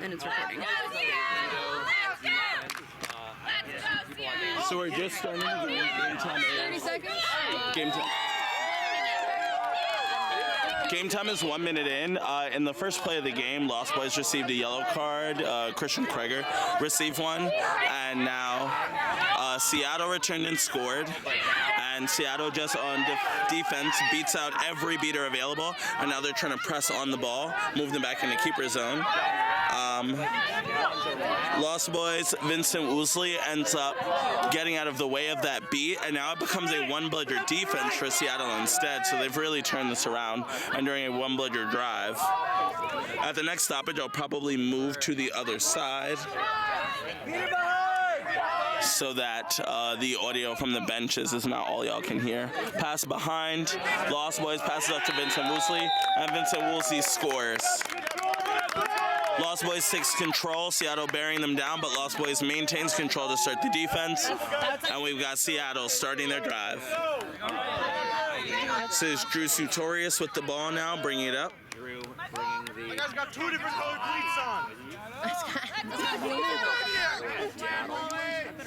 And it's recording. So we're just starting the game. Game time is 30 seconds? Game time is 1 minute in. In the first play of the game, Lost Boys received a yellow card. Christian Kreger received one. And now Seattle returned and scored. And Seattle just on defense beats out every beater available. And now they're trying to press on the ball, move them back into keeper zone. Lost Boys, Vincent Woosley ends up getting out of the way of that beat, and now it becomes a one-bludger defense for Seattle instead, so they've really turned this around and during a one-bludger drive. At the next stoppage, I'll probably move to the other side so that the audio from the benches is not all y'all can hear. Pass behind, Lost Boys passes up to Vincent Woosley, and Vincent Woosley scores. Lost Boys takes control, Seattle bearing them down, but Lost Boys maintains control to start the defense, and we've got Seattle starting their drive. This is Drew Sutorius with the ball now, bringing it up. Drew bringing the... You guys got two different colored cleats on!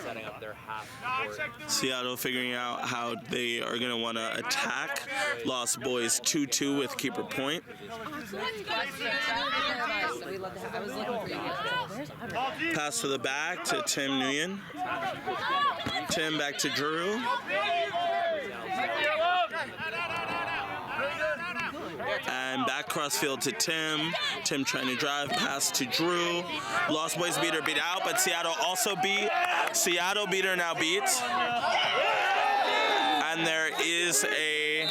Setting up their half court. Seattle figuring out how they are going to want to attack. Lost Boys 2-2 with keeper point. Pass to the back to Tim Nguyen. Tim back to Drew. And back crossfield to Tim. Tim trying to drive, pass to Drew. Lost Boys beater beat out, but Seattle also beat. Seattle beater now beats. And there is a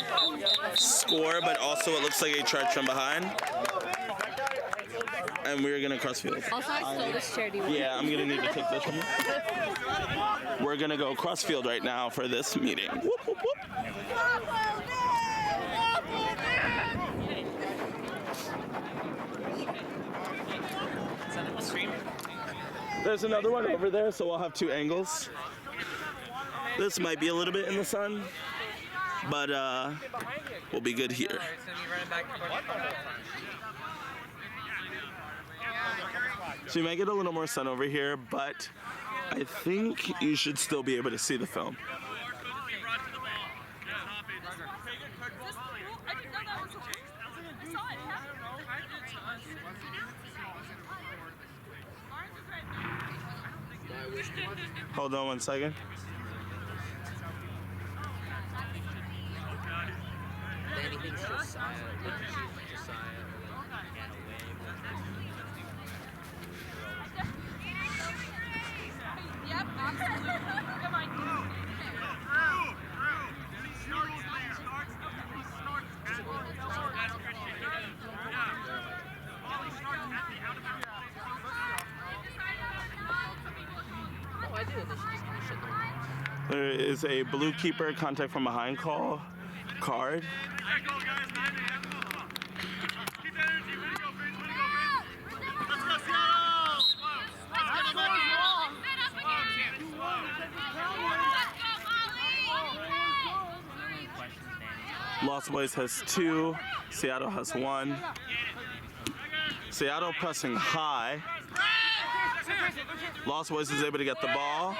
score, but also it looks like a charge from behind. And we're gonna crossfield. Also, I stole this charity one. Yeah, I'm gonna need to take this one. We're gonna go crossfield right now for this meeting. Whoop, whoop, whoop. There's another one over there, so we'll have two angles. This might be a little bit in the sun, but we'll be good here. So you might get a little more sun over here, but I think you should still be able to see the film. Hold on 1 second. Anything's Josiah, Yep, absolutely. Come on. There is a blue keeper contact from behind call card. Lost Boys has 2, Seattle has 1. Seattle pressing high. Lost Boys is able to get the ball.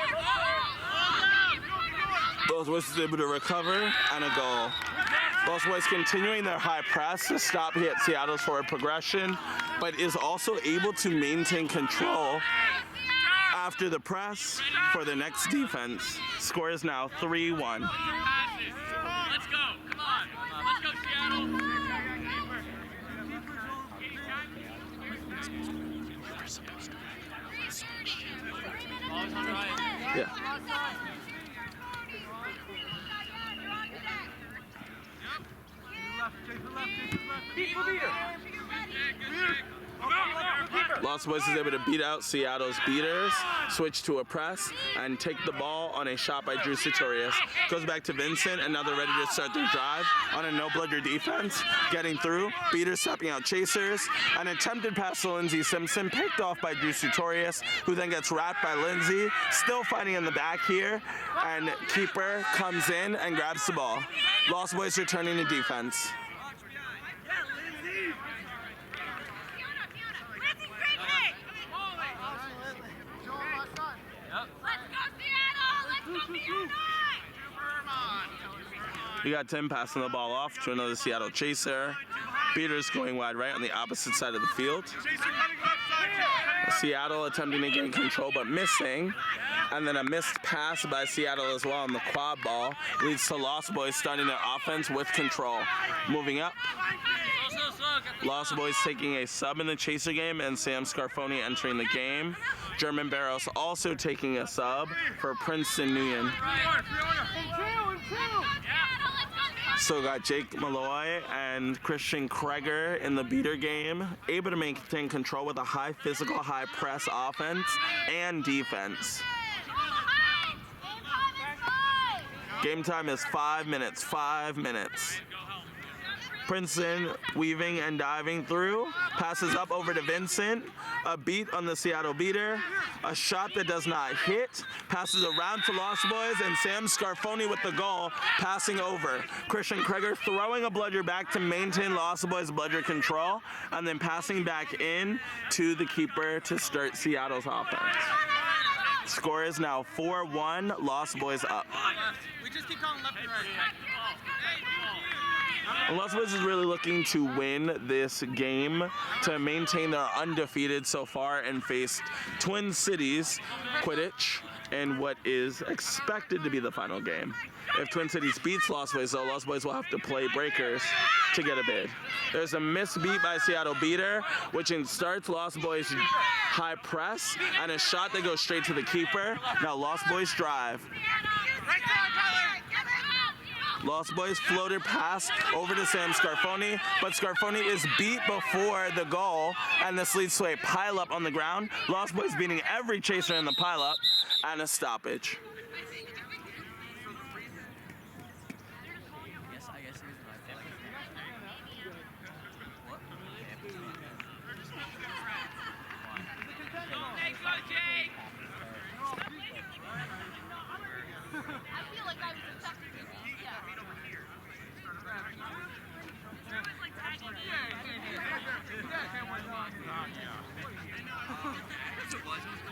Lost Boys is able to recover and a goal. Lost Boys continuing their high press to stop Seattle's forward progression, but is also able to maintain control after the press for the next defense. Score is now 3-1. Let's go. Come on. Let's go, Seattle. Yeah. Lost Boys is able to beat out Seattle's beaters, switch to a press, and take the ball on a shot by Drew Sutorius. Goes back to Vincent, and now they're ready to start their drive on a no-bludger defense. Getting through, beaters stopping out chasers. An attempted pass to Lindsey Simpson, picked off by Drew Sutorius, who then gets wrapped by Lindsey. Still fighting in the back here, and keeper comes in and grabs the ball. Lost Boys returning to defense. We got Tim passing the ball off to another Seattle chaser. Beaters going wide right on the opposite side of the field. Seattle attempting to gain control but missing. And then a missed pass by Seattle as well on the quad ball leads to Lost Boys starting their offense with control. Moving up. Lost Boys taking a sub in the chaser game and Sam Scarfoni entering the game. German Barros also taking a sub for Princeton Nguyen. So got Jake Malloy and Christian Kreger in the beater game, able to maintain control with a high physical, high press offense and defense. Game time is 5 minutes, 5 minutes. Princeton weaving and diving through, passes up over to Vincent, a beat on the Seattle beater, a shot that does not hit, passes around to Lost Boys, and Sam Scarfoni with the goal, passing over. Christian Kreger throwing a bludger back to maintain Lost Boys' bludger control, and then passing back in to the keeper to start Seattle's offense. Score is now 4-1, Lost Boys up. We just keep calling left and right. Lost Boys is really looking to win this game to maintain their undefeated so far and faced Twin Cities Quidditch in what is expected to be the final game. If Twin Cities beats Lost Boys, though, Lost Boys will have to play Breakers to get a bid. There's a missed beat by Seattle beater, which starts Lost Boys high press, and a shot that goes straight to the keeper. Now Lost Boys drive. Lost Boys floated pass over to Sam Scarfoni, but Scarfoni is beat before the goal, and this leads to a pileup on the ground. Lost Boys beating every chaser in the pileup, and a stoppage.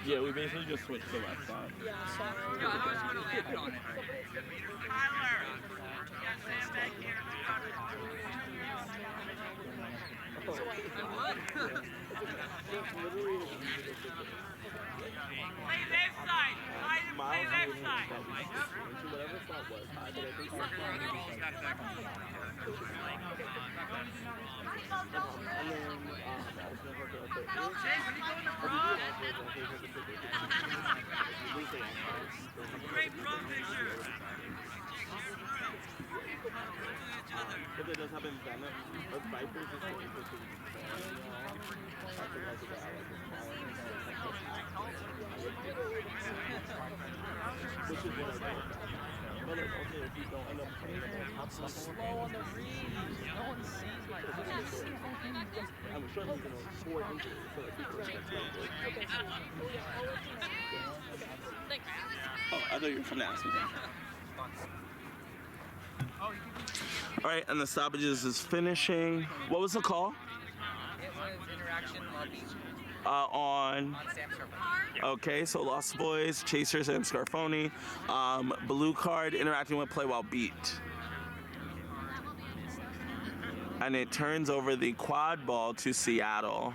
Yeah, we basically just switched to left side. Yeah, how much would have landed on it? Play left side. Play left side. Whatever spot was high, but I think Great drum picture. But it does have in Venom, or Vipers is the interesting. Which is what I do. But it's also if you don't end up playing them, I'm so slow on the read. No one sees my touches. I'm sure he's going to score inches so that people are Oh, I thought you were trying to ask me that. All right, and the stoppages is finishing. What was the call? It was interaction lobby On Sam Scarfoni. okay, so Lost Boys, Chasers, and Scarfoni. Blue card interacting with play while beat. And it turns over the quad ball to Seattle.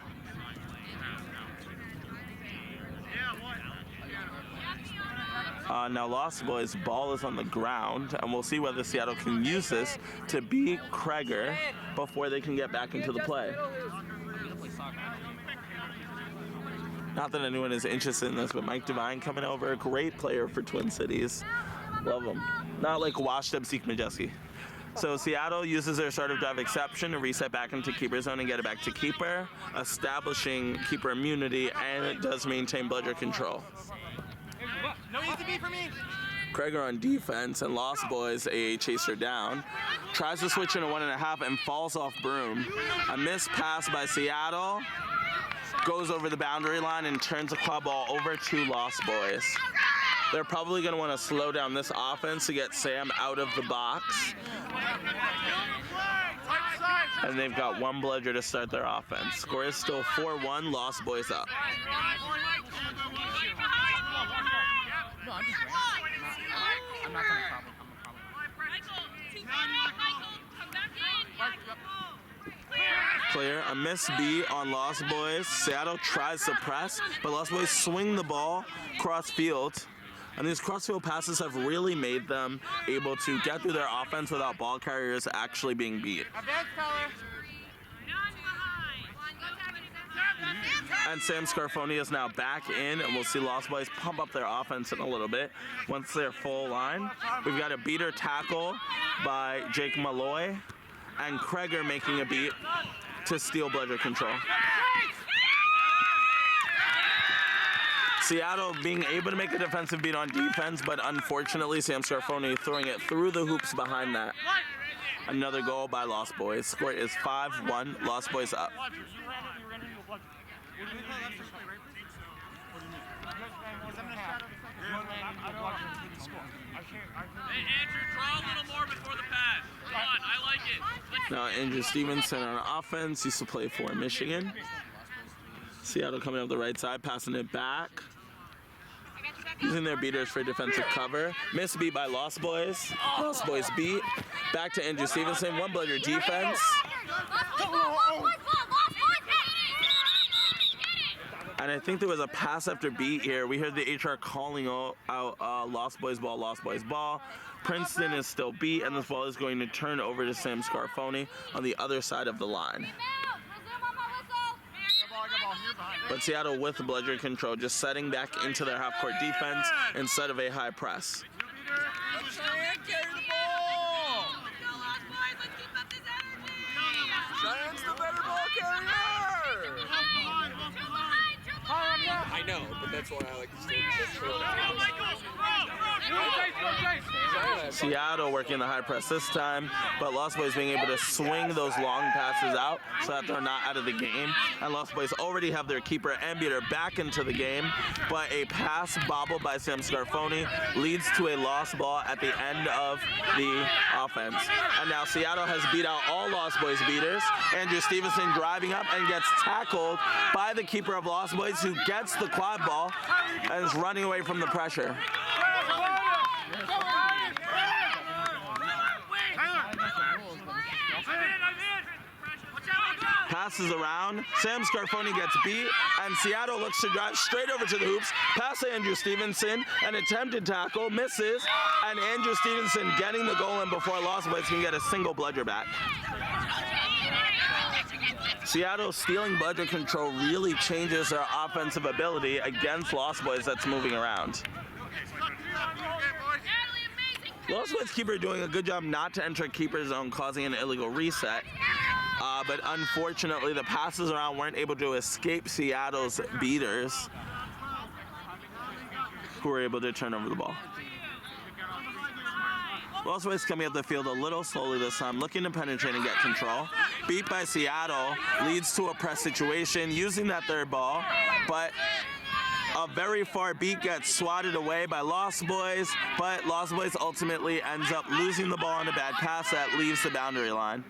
Now Lost Boys' ball is on the ground, and we'll see whether Seattle can use this to beat Kreger before they can get back into the play. Not that anyone is interested in this, but Mike Devine coming over, a great player for Twin Cities. Love him. Not like washed up Zeke Majeski. So Seattle uses their start of drive exception to reset back into keeper zone and get it back to keeper, establishing keeper immunity, and it does maintain bludger control. No easy beat for me. Kreger on defense, and Lost Boys a chaser down. Tries to switch into 1.5 and falls off Broom. A missed pass by Seattle. Goes over the boundary line and turns the quad ball over to Lost Boys. They're probably going to want to slow down this offense to get Sam out of the box. And they've got one bludger to start their offense. Score is still 4-1, Lost Boys up. No, I'm just I'm not gonna problem. I'm a problem. Clear. A miss B on Lost Boys. Seattle tries to press, but Lost Boys swing the ball cross field. And these crossfield passes have really made them able to get through their offense without ball carriers actually being beat. And Sam Scarfoni is now back in, and we'll see Lost Boys pump up their offense in a little bit once they're full line. We've got a beater tackle by Jake Malloy, and Kreger making a beat to steal Bludger control. Seattle being able to make a defensive beat on defense, but unfortunately Sam Scarfoni throwing it through the hoops behind that. Another goal by Lost Boys. Score is 5-1, Lost Boys up. Hey, Andrew, draw a little more before the pass. Come on, I like it. Now Andrew Stevenson on offense, used to play for Michigan. Seattle coming up the right side, passing it back. Using their beaters for defensive cover. Miss beat by Lost Boys. Lost Boys beat. Back to Andrew Stevenson, one Bludger defense. And I think there was a pass after beat here. We heard the HR calling out Lost Boys ball, Lost Boys ball. Princeton is still beat, and this ball is going to turn over to Sam Scarfoni on the other side of the line. But Seattle with Bludger control, just setting back into their half-court defense instead of a high press. Giants the better ball carrier! I know, but that's why I like to stay. Seattle working the high press this time, but Lost Boys being able to swing those long passes out so that they're not out of the game. And Lost Boys already have their keeper and beater back into the game, but a pass bobbled by Sam Scarfoni leads to a lost ball at the end of the offense. And now Seattle has beat out all Lost Boys beaters. Andrew Stevenson driving up and gets tackled by the keeper of Lost Boys, who gets the quad ball and is running away from the pressure. Passes around, Sam Scarfoni gets beat, and Seattle looks to drive straight over to the hoops, pass to Andrew Stevenson, an attempted tackle, misses, and Andrew Stevenson getting the goal in before Lost Boys can get a single Bludger back. Seattle stealing Bludger control really changes their offensive ability against Lost Boys that's moving around. Lost Boys keeper doing a good job not to enter keeper zone, causing an illegal reset. But unfortunately, the passes around weren't able to escape Seattle's beaters, who were able to turn over the ball. Lost Boys coming up the field a little slowly this time, looking to penetrate and get control. Beat by Seattle leads to a press situation, using that third ball, but a very far beat gets swatted away by Lost Boys, but Lost Boys ultimately ends up losing the ball on a bad pass that leaves the boundary line.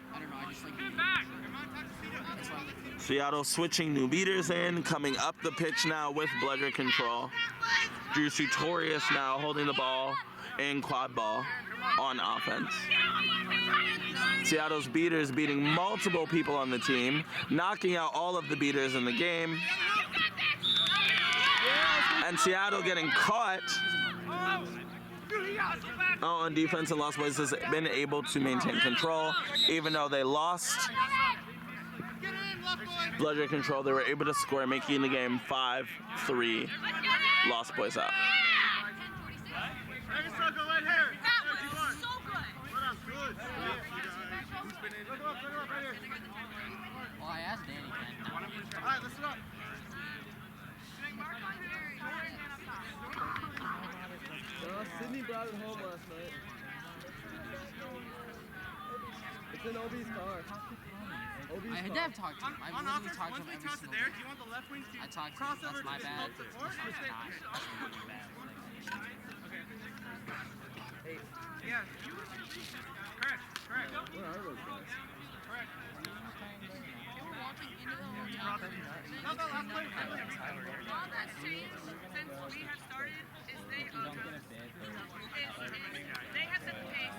Seattle switching new beaters in, coming up the pitch now with Bludger control. Drew Sutorius now holding the ball in quad ball on offense. Seattle's beaters beating multiple people on the team, knocking out all of the beaters in the game. And Seattle getting caught on defense, and Lost Boys has been able to maintain control. Even though they lost Bludger control, they were able to score, making the game 5-3. Lost Boys up. Well, I asked Danny. All right, listen up. Sydney brought it home last night. It's in OB's car. I had to have talked to him. I literally talked to him every single day. Do you want the left wing to I talked to him. That's my bad. That's not bad. Yeah. Correct. Where are those guys? No, last play. All that's changed since we have started is they have set the pace.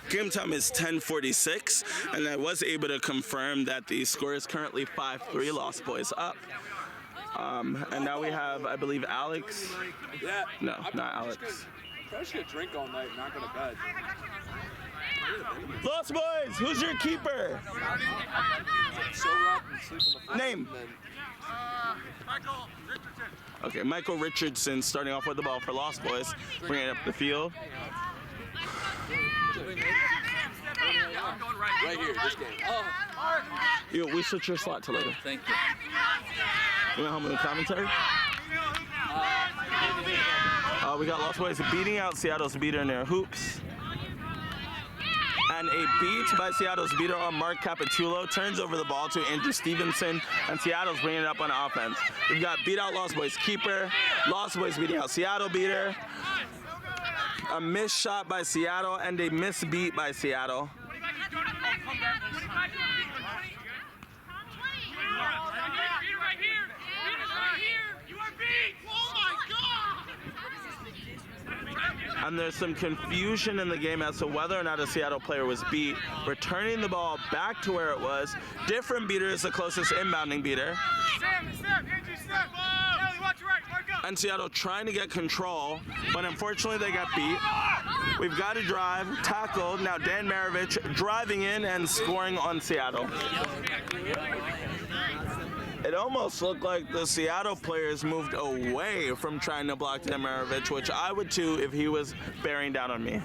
Game time is 10:46, and I was able to confirm that the score is currently 5-3, Lost Boys up. And now we have, I believe, Alex. Yeah. No, not Alex. Probably should drink all night and not go to bed. Lost Boys, who's your keeper? Sober up and sleep on the floor. Name. And then Michael Richardson. Okay, Michael Richardson starting off with the ball for Lost Boys, bringing it up the field. right here, this game. Yo, we switch your slot to later. Thank you. You want help me with commentary? We got Lost Boys beating out Seattle's beater in their hoops. And a beat by Seattle's beater on Mark Capitulo turns over the ball to Andrew Stevenson, and Seattle's bringing it up on offense. We've got beat out Lost Boys keeper, Lost Boys beating out Seattle beater, a missed shot by Seattle, and a missed beat by Seattle. And there's some confusion in the game as to whether or not a Seattle player was beat. Returning the ball back to where it was. Different beater is the closest inbounding beater. And Seattle trying to get control, but unfortunately they got beat. We've got a drive, tackle. Now Dan Maravich driving in and scoring on Seattle. It almost looked like the Seattle players moved away from trying to block Dan Maravich, which I would too if he was bearing down on me.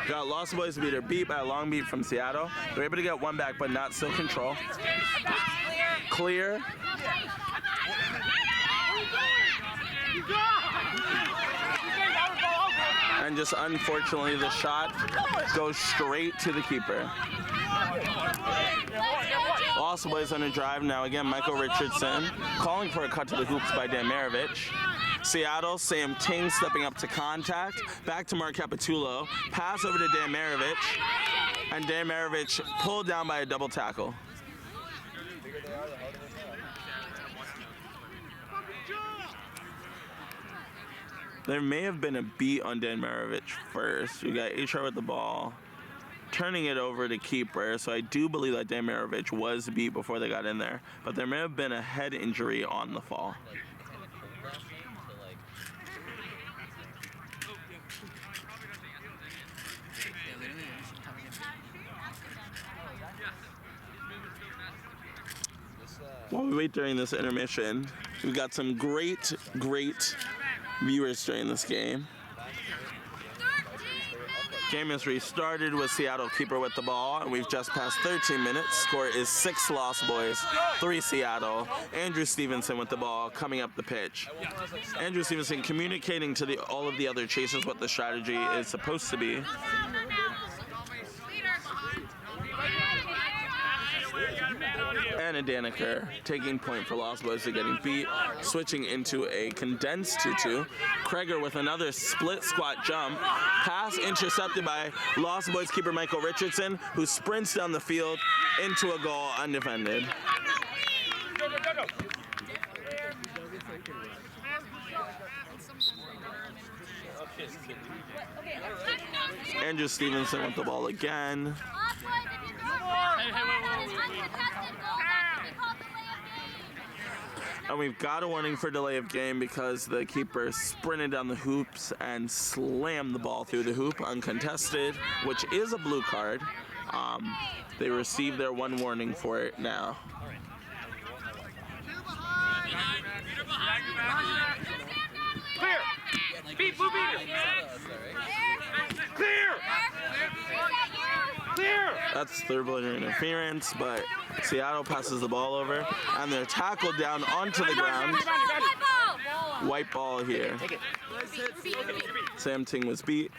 Got Lost Boys beater beat by a long beat from Seattle. They're able to get one back, but not still control. Clear. And just unfortunately, the shot goes straight to the keeper. Lost Boys on a drive now. Again, Michael Richardson calling for a cut to the hoops by Dan Maravich. Seattle, Sam Ting stepping up to contact. Back to Mark Capitulo. Pass over to Dan Maravich. And Dan Maravich pulled down by a double tackle. There may have been a beat on Dan Maravich first. We got HR with the ball, turning it over to keeper. So I do believe that Dan Maravich was beat before they got in there. But there may have been a head injury on the fall. While we wait during this intermission, we've got some great viewers during this game. Game has restarted with Seattle keeper with the ball, and we've just passed 13 minutes. Score is 6 Lost Boys, 3 Seattle. Andrew Stevenson with the ball coming up the pitch. Andrew Stevenson communicating to all of the other chasers what the strategy is supposed to be. Anna Daniker taking point for Lost Boys to getting beat, switching into a condensed 2-2. Kreger with another split squat jump. Pass intercepted by Lost Boys keeper Michael Richardson, who sprints down the field into a goal undefended. Andrew Stevenson with the ball again. And we've got a warning for delay of game because the keeper sprinted down the hoops and slammed the ball through the hoop uncontested, which is a blue card. They received their one warning for it now. Clear! Beat, blue beat! Clear! Clear! That's third-party interference, but Seattle passes the ball over, and they're tackled down onto the ground. white ball here. Sam Ting was beat.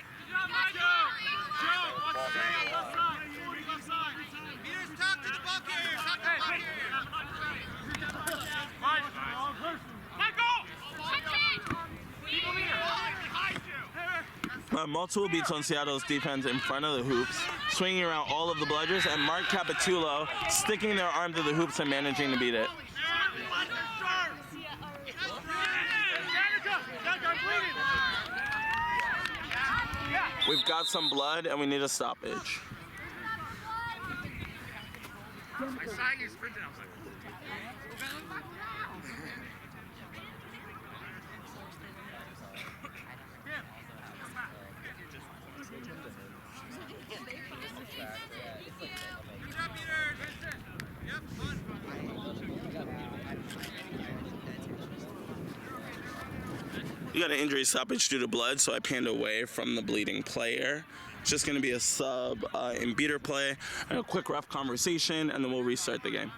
Multiple beats on Seattle's defense in front of the hoops, swinging around all of the bludgers, and Mark Capitulo sticking their arm to the hoops and managing to beat it. We've got some blood and we need a stoppage. I saw you sprinting. I was like, We got an injury stoppage due to blood, so I panned away from the bleeding player. It's just going to be a sub in beater play and a quick ref conversation, and then we'll restart the game.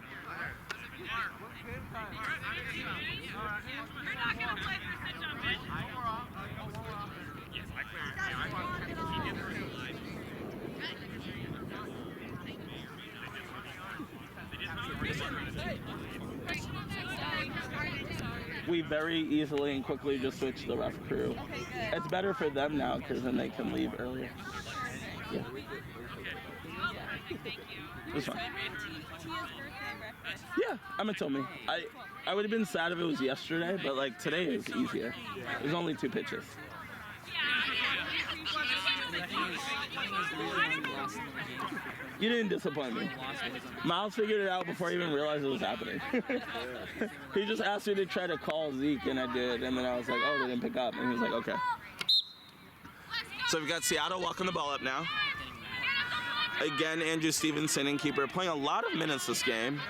We very easily and quickly just switched the ref crew. It's better for them now because then they can leave earlier. Yeah. It's fine. Yeah, Emma told me. I would have been sad if it was yesterday, but like today is easier. There's only 2 pitches. You didn't disappoint me. Miles figured it out before I even realized it was happening. He just asked me to try to call Zeke, and I did. And then I was like, oh, they didn't pick up. And he was like, okay. So we've got Seattle walking the ball up now. Again, Andrew Stevenson and keeper playing a lot of minutes this game.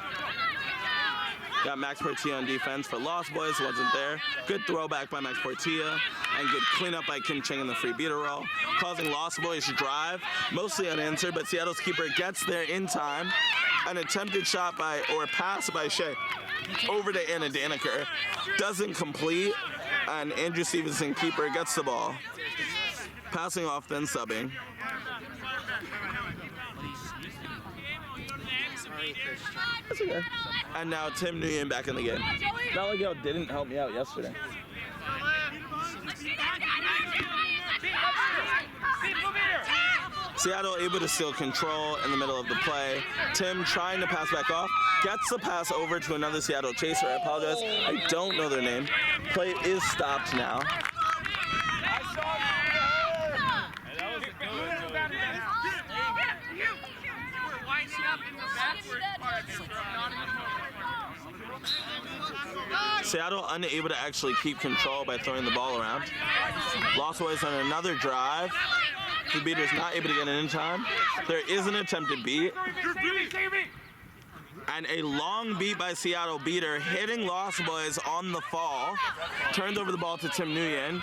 Got Max Portilla on defense for Lost Boys, wasn't there. Good throwback by Max Portilla, and good cleanup by Kim Chang in the free beater roll, causing Lost Boys to drive, mostly unanswered, but Seattle's keeper gets there in time. An attempted shot by, or pass by Shea over to Anna Daniker, doesn't complete, and Andrew Stevenson, keeper, gets the ball. Passing off, then subbing. That's okay. And now Tim Nguyen back in the game. Malagal didn't help me out yesterday. Seattle able to steal control in the middle of the play. Tim trying to pass back off. Gets the pass over to another Seattle chaser. I apologize. I don't know their name. Play is stopped now. Seattle unable to actually keep control by throwing the ball around. Lost Boys on another drive. The beater's not able to get in time. There is an attempted beat. And a long beat by Seattle beater hitting Lost Boys on the fall. Turns over the ball to Tim Nguyen.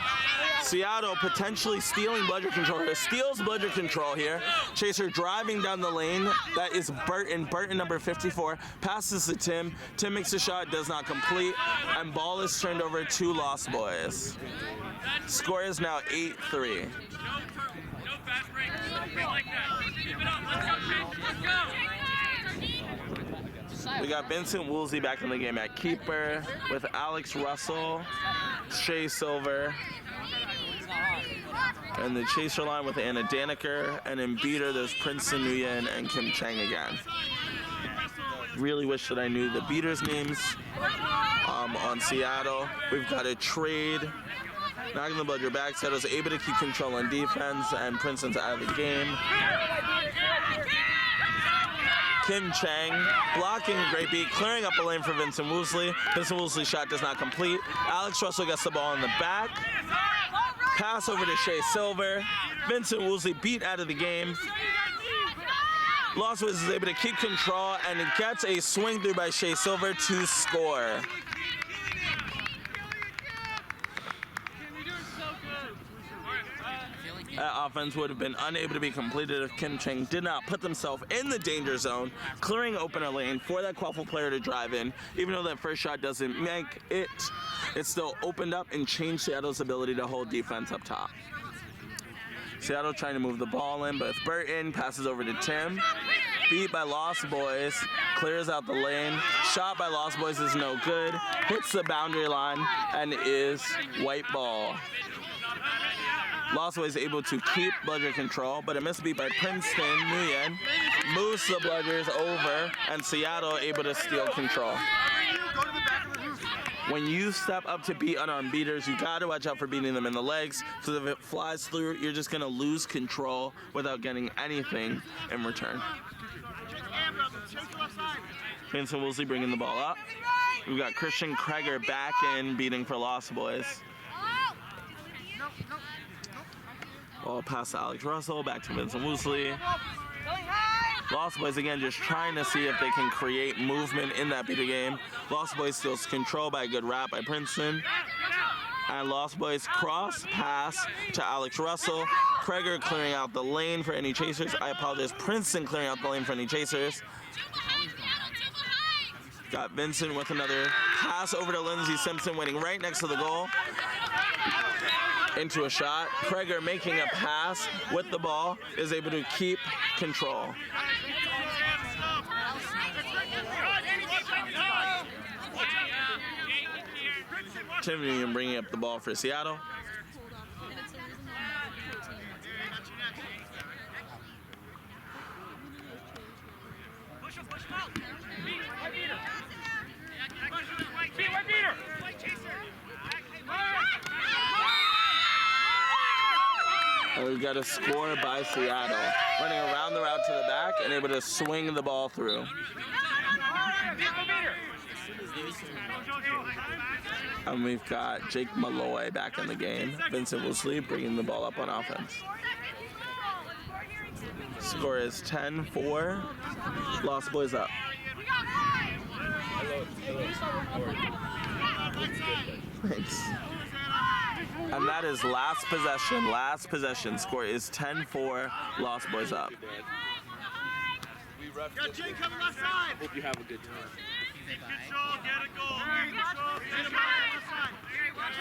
Seattle potentially stealing bludger control here. Steals bludger control here. Chaser driving down the lane. That is Burton. Burton number 54. Passes to Tim. Tim makes a shot, does not complete. And ball is turned over to Lost Boys. Score is now 8-3. no fast break. Keep like that. Keep it up. Let's go. We got Vincent Woolsey back in the game at keeper with Alex Russell, Shea Silver, and the chaser line with Anna Daniker, and in beater there's Princeton Nguyen and Kim Chang again. Really wish that I knew the beaters' names on Seattle. We've got a trade. Knocking the bludger back. Seattle's able to keep control on defense, and Princeton's out of the game. Kim Chang blocking a great beat, clearing up a lane for Vincent Woolsey. Vincent Woolsey's shot does not complete. Alex Russell gets the ball in the back. Pass over to Shea Silver. Vincent Woolsey beat out of the game. Lost Boys is able to keep control, and it gets a swing through by Shea Silver to score. That offense would have been unable to be completed if Kim Chang did not put themselves in the danger zone, clearing open a lane for that Quaffle player to drive in, even though that first shot doesn't make it. it still opened up and changed Seattle's ability to hold defense up top. Seattle trying to move the ball in, but Burton passes over to Tim. Beat by Lost Boys, clears out the lane. Shot by Lost Boys is no good. Hits the boundary line and is white ball. Lost Boys able to keep Bludger control, but a misbeat by Princeton. Nguyen moves the Bludgers over, and Seattle able to steal control. When you step up to beat unarmed beaters, you gotta watch out for beating them in the legs, so if it flies through, you're just gonna lose control without getting anything in return. Vincent Woolsey bringing the ball up. We've got Christian Kreger back in, beating for Lost Boys. Ball pass to Alex Russell, back to Vincent Woolsey. Lost Boys again just trying to see if they can create movement in that beater game. Lost Boys steals control by a good wrap by Princeton. And Lost Boys cross pass to Alex Russell. Kreger clearing out the lane for any chasers. I apologize, Princeton clearing out the lane for any chasers. Got Vincent with another pass over to Lindsey Simpson, waiting right next to the goal. Into a shot. Kreger making a pass with the ball, is able to keep control. Tim Nguyen bringing up the ball for Seattle. And we've got a score by Seattle, running around the route to the back and able to swing the ball through. And we've got Jake Malloy back in the game. Vincent Woolsey bringing the ball up on offense. Score is 10-4. Lost Boys up. Thanks. And that is last possession. Last possession. Score is 10-4. Lost Boys up. Got Jay coming left side. Hope you have a good time. Control, get a goal. Control, get a goal. I'm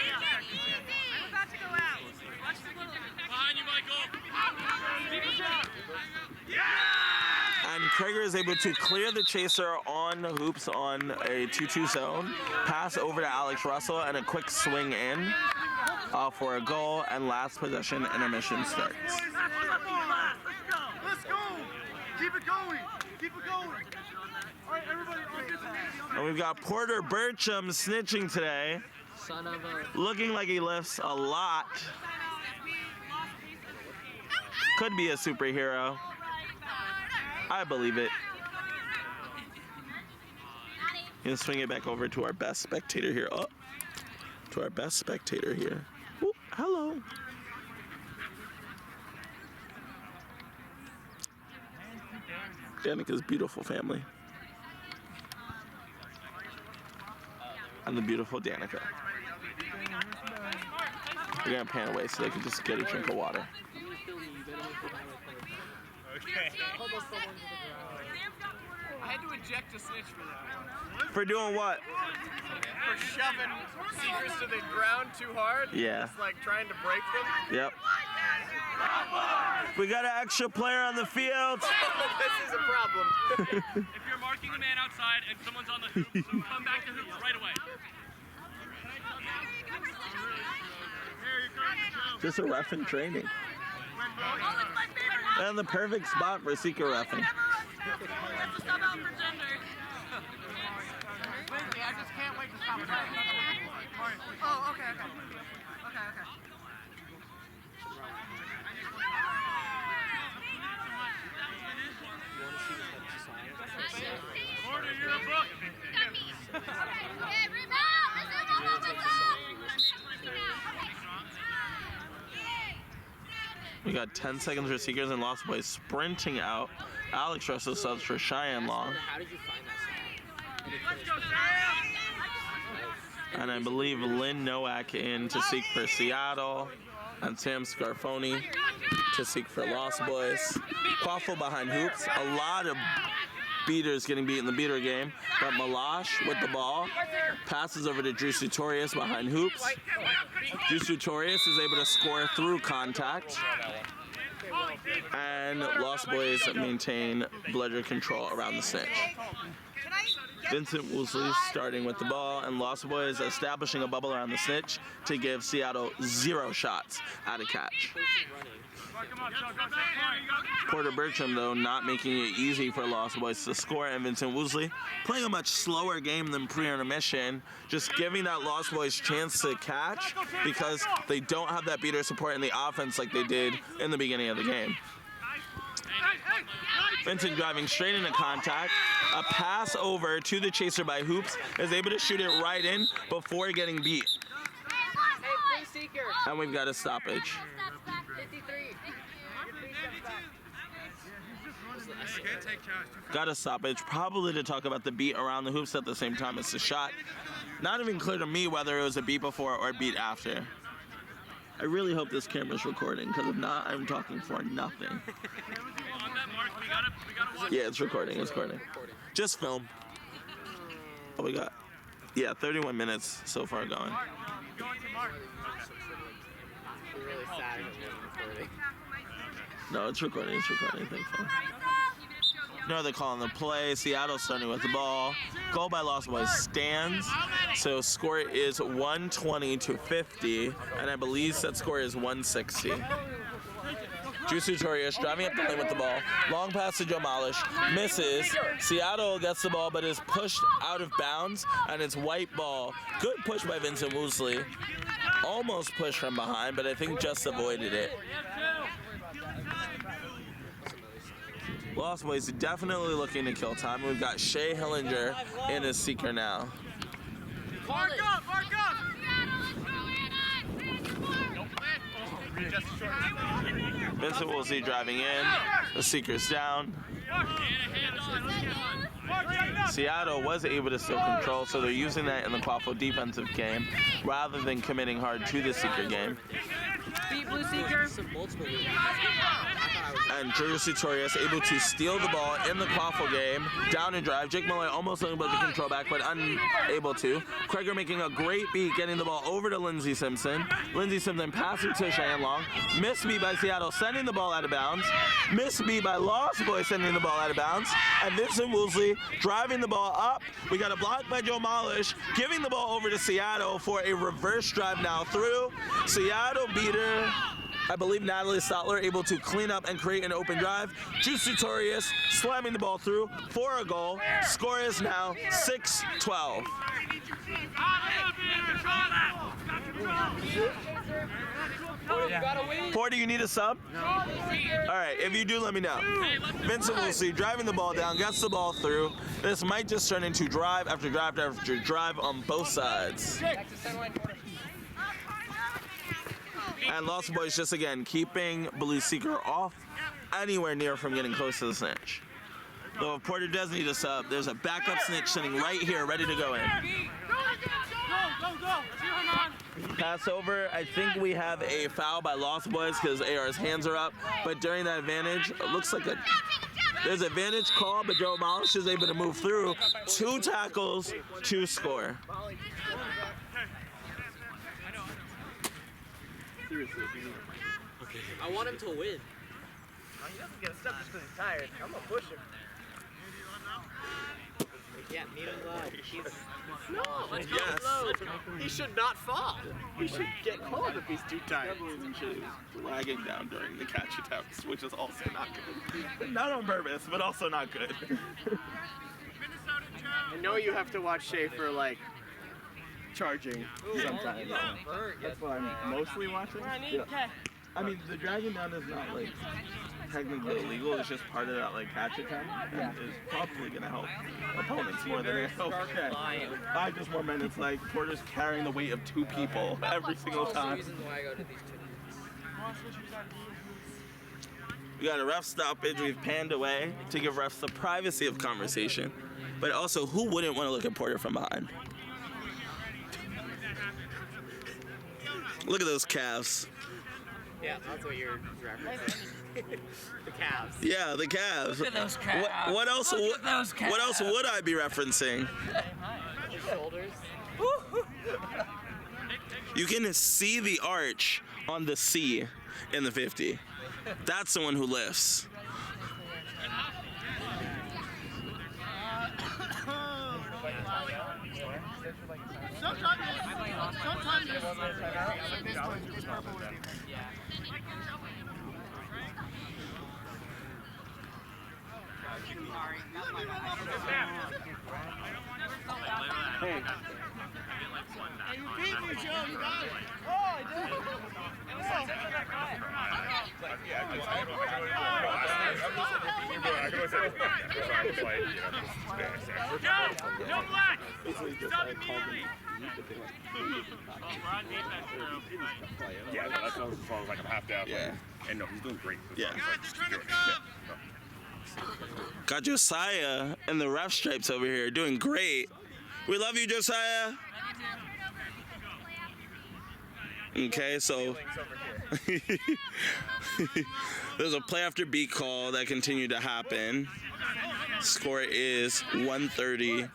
about to go out. Behind you, Michael. And Kreger is able to clear the chaser on hoops on a 2-2 zone. Pass over to Alex Russell and a quick swing in for a goal. And last possession, intermission starts. Let's go. Keep it going. Keep it going. All right, everybody. And we've got Porter Burcham snitching today. Son of a... Looking like he lifts a lot. Could be a superhero. I believe it. Gonna swing it back over to our best spectator here. Oh, to our best spectator here. Ooh, hello. Danica's beautiful family. And the beautiful Danica. We're gonna pan away so they can just get a drink of water. I had to eject a snitch for that. For doing what? For shoving secrets to the ground too hard. Yeah. It's like trying to break them. Yep. We got an extra player on the field. This is a problem. If you're marking the man outside and someone's on the hoop, so come back to hoops right away. Just a ref in training. And the perfect spot for secret reffing. Lindsay, I just can't wait to stop playing. Oh, okay. Okay. Porter, you're a book. We got 10 seconds for Seekers and Lost Boys sprinting out. Alex Russell subs for Cheyenne Long. How did you find that song? And I believe Lynn Nowak in to seek for Seattle. And Sam Scarfoni to seek for Lost Boys. Quaffle behind hoops. A lot of beaters getting beat in the beater game. But Malash with the ball passes over to Drew Sutorius behind hoops. Drew Sutorius is able to score through contact. And Lost Boys maintain bludger control around the snitch. Vincent Woolsey starting with the ball, and Lost Boys establishing a bubble around the snitch to give Seattle 0 shots at a catch. Porter Bertram, though, not making it easy for Lost Boys to score, and Vincent Woolsey playing a much slower game than pre-intermission, just giving that Lost Boys chance to catch because they don't have that beater support in the offense like they did in the beginning of the game. Vincent driving straight into contact. A pass over to the chaser by Hoops, is able to shoot it right in before getting beat. And we've got a stoppage. Got a stoppage, probably to talk about the beat around the hoops at the same time as the shot. Not even clear to me whether it was a beat before or a beat after. I really hope this camera's recording, because if not, I'm talking for nothing. Yeah, it's recording, it's recording. Just film. What we got? Yeah, 31 minutes so far going. No, it's recording, thankfully. No, they're calling the play. Seattle starting with the ball. Goal by Lost Boys stands. So score is 120-50, and I believe set score is 160. Drew Sutorius driving up the lane with the ball. Long pass to Joe Malish. Misses. Seattle gets the ball, but is pushed out of bounds, and it's white ball. Good push by Vincent Woolsey. Almost pushed from behind, but I think just avoided it. Lost Boys definitely looking to kill time. We've got Shea Hillinger in his seeker now. Mark up! Vincent Woolsey driving in. The seeker's down. Seattle was able to still control, so they're using that in the Quaffle defensive game rather than committing hard to the seeker game. Beat Blue Seeker. And Drew Sutorius able to steal the ball in the Quaffle game. Down and drive. Jake Malloy almost able to control back, but unable to. Krieger making a great beat, getting the ball over to Lindsey Simpson. Lindsey Simpson passing to Cheyenne Long. Missed beat by Seattle, sending the ball out of bounds. Missed beat by Lost Boys, sending the ball out of bounds. And Vincent Woolsey driving the ball up. We got a block by Joe Malish, giving the ball over to Seattle for a reverse drive now through. Seattle beater. I believe Natalie Stotler able to clean up and create an open drive. Drew Sutorius slamming the ball through for a goal. Score is now 6-12. Porter, you need a sub? No. All right, if you do, let me know. Vincent Woolsey driving the ball down, gets the ball through. This might just turn into drive after drive after drive on both sides. And Lost Boys just again keeping Blue Seeker off anywhere near from getting close to the snitch. Though if Porter does need a sub, there's a backup snitch sitting right here ready to go in. Pass over. I think we have a foul by Lost Boys because AR's hands are up. But during that advantage, it looks like there's an advantage call, but Joe Malish is able to move through. 2 tackles to score. I want him to win. He doesn't get a step just because he's tired. I'm gonna push him. Yeah, need him live. No, let's go. Yes. He should not fall. He should get called if he's too tired. Lagging down during the catch attempts, which is also not good. Not on purpose, but also not good. I know you have to watch Shea for like charging sometimes. That's what I'm mostly watching. Yeah. I mean, the dragging down is not like technically illegal. It's just part of that like catch attempt, and is probably gonna help opponents more than it helps. 5 just more minutes. Like Porter's carrying the weight of 2 people every single time. We got a ref stoppage. We've panned away to give refs the privacy of conversation, but also who wouldn't want to look at Porter from behind? Look at those calves. Yeah, that's what you're referencing. The Cavs. Yeah, the Cavs. Look at those calves. What else? Look at those What else calves. would I be referencing? The shoulders. You can see the arch on the C in the 50. That's the one who lifts. Hey. No black! Stop immediately! Yeah, no, that's what I was like, I'm half down. Yeah. And no, he's doing great. Yeah. Guys, they're trying to sub! Got Josiah and the ref stripes over here doing great. We love you, Josiah. Okay, so there's a play after beat call that continued to happen. Score is 130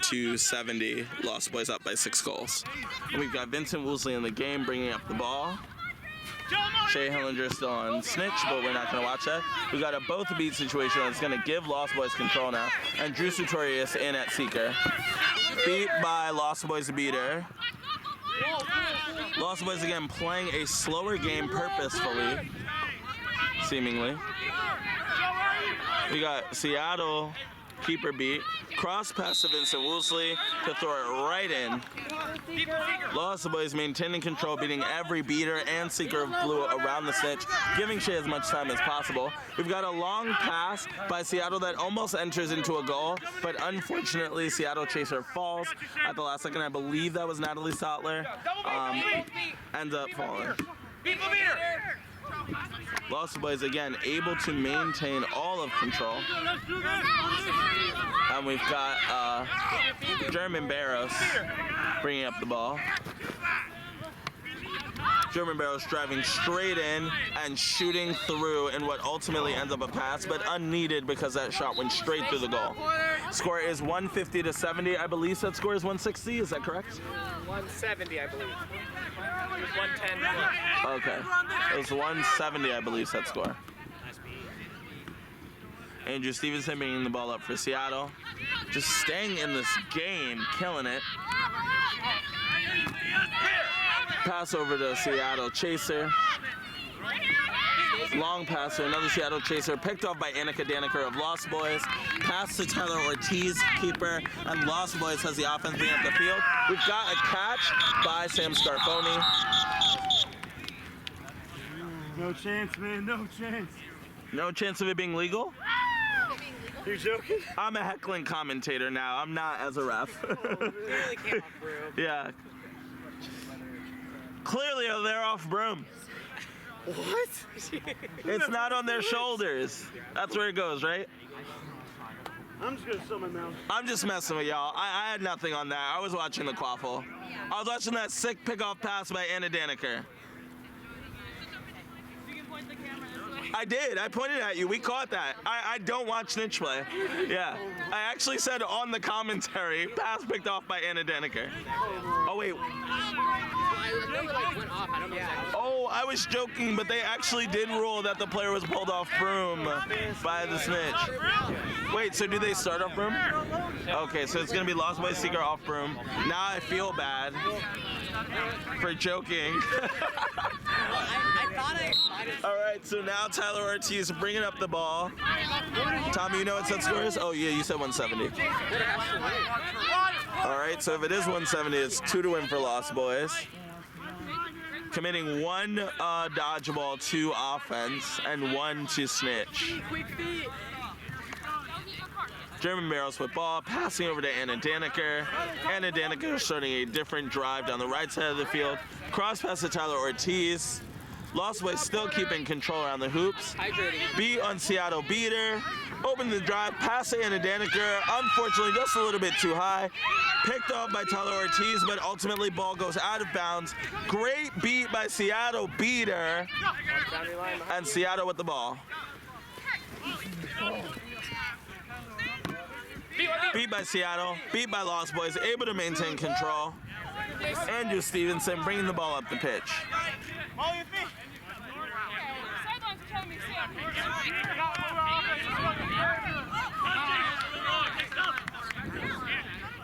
to 70. Lost Boys up by 6 goals. And we've got Vincent Woolsey in the game bringing up the ball. Shea Hillinger still on snitch, but we're not going to watch that. We got a both beat situation that's going to give Lost Boys control now. And Drew Sutorius in at seeker. Beat by Lost Boys beater. Lost Boys again playing a slower game purposefully, seemingly. We got Seattle keeper beat. Cross pass to Vincent Woolsey to throw it right in. Lost Boys maintaining control, beating every beater and seeker of blue around the snitch, giving Shea as much time as possible. We've got a long pass by Seattle that almost enters into a goal, but unfortunately Seattle chaser falls at the last second. I believe that was Natalie Stotler. Ends up falling. Lost Boys again able to maintain all of control. And we've got German Barros bringing up the ball. German Barros driving straight in and shooting through in what ultimately ends up a pass, but unneeded because that shot went straight through the goal. Score is 150 to 70. I believe that score is 160. Is that correct? 170, I believe. It was 110. Okay. It was 170, I believe, set score. Andrew Stevenson bringing the ball up for Seattle. Just staying in this game, killing it. Pass over to Seattle chaser. Long pass to another Seattle chaser, picked off by Annika Daniker of Lost Boys. Pass to Tyler Ortiz, keeper, and Lost Boys has the offense being up the field. We've got a catch by Sam Scarfoni. No chance, man, no chance. No chance of it being legal? You're joking? I'm a heckling commentator now. I'm not as a ref. Yeah. Clearly they're off broom. What? It's not on their shoulders. That's where it goes, right? I'm just gonna shut my mouth. I'm just messing with y'all. I had nothing on that. I was watching the quaffle. I was watching that sick pickoff pass by Anna Daniker. I did. I pointed at you. We caught that. I don't watch snitch play. Yeah. I actually said on the commentary, pass picked off by Anna Daniker. Oh, wait. Oh, I was joking, but they actually did rule that the player was pulled off broom by the snitch. Wait, so do they start off broom? Okay, so it's going to be Lost Boys Seeker off broom. Now I feel bad for joking. All right, so now Tyler Ortiz bringing up the ball. Tommy, you know what set score is? Oh, yeah, you said 170. All right, so if it is 170, it's 2 to win for Lost Boys. Committing 1 dodgeball to offense and 1 to snitch. German Barros with ball, passing over to Anna Daniker. Anna Daniker starting a different drive down the right side of the field. Cross pass to Tyler Ortiz. Lost Boys still keeping control around the hoops. B on Seattle beater. Open the drive, pass to Anna Daniker. Unfortunately, just a little bit too high. Picked off by Tyler Ortiz, but ultimately ball goes out of bounds. Great beat by Seattle beater. And Seattle with the ball. Beat by Seattle, beat by Lost Boys, able to maintain control. Andrew Stevenson bringing the ball up the pitch.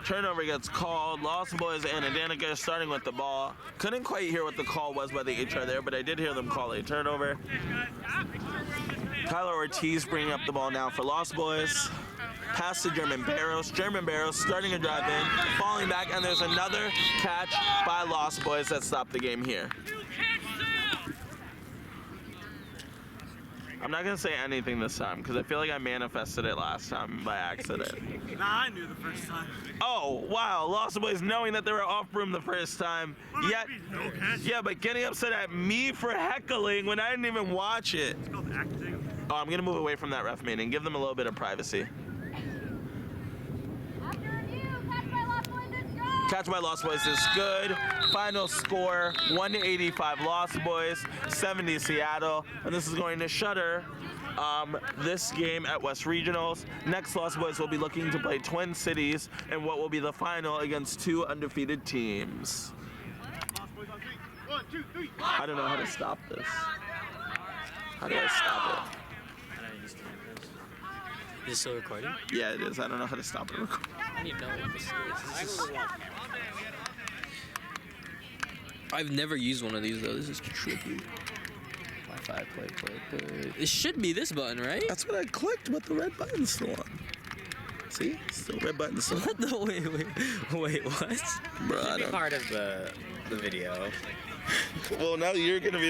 Turnover gets called. Lost Boys and Danica starting with the ball. Couldn't quite hear what the call was by the HR there, but I did hear them call a turnover. Tyler Ortiz bringing up the ball now for Lost Boys. Pass to German Barrows. German Barrows starting a drive in, falling back, and there's another catch by Lost Boys that stopped the game here. I'm not gonna say anything this time because I feel like I manifested it last time by accident. Nah, I knew the first time. Oh, wow. Lost Boys knowing that they were off room the first time. Yet, yeah, but getting upset at me for heckling when I didn't even watch it. It's called acting. Oh, I'm gonna move away from that ref meeting. Give them a little bit of privacy. Catch by Lost Boys is good. Final score, 185 Lost Boys, 70 Seattle. And this is going to shutter this game at West Regionals. Next, Lost Boys will be looking to play Twin Cities in what will be the final against two undefeated teams. I don't know how to stop this. How do I stop it? Is it still recording? Yeah, it is. I don't know how to stop it. I don't even know what this is. I've never used one of these though. This is trippy. Wi-Fi, play. It should be this button, right? That's what I clicked, but the red button's still on. See? Still red button's still on. What the wait, what? Bro, I Be don't. part of the video. Well, now you're gonna be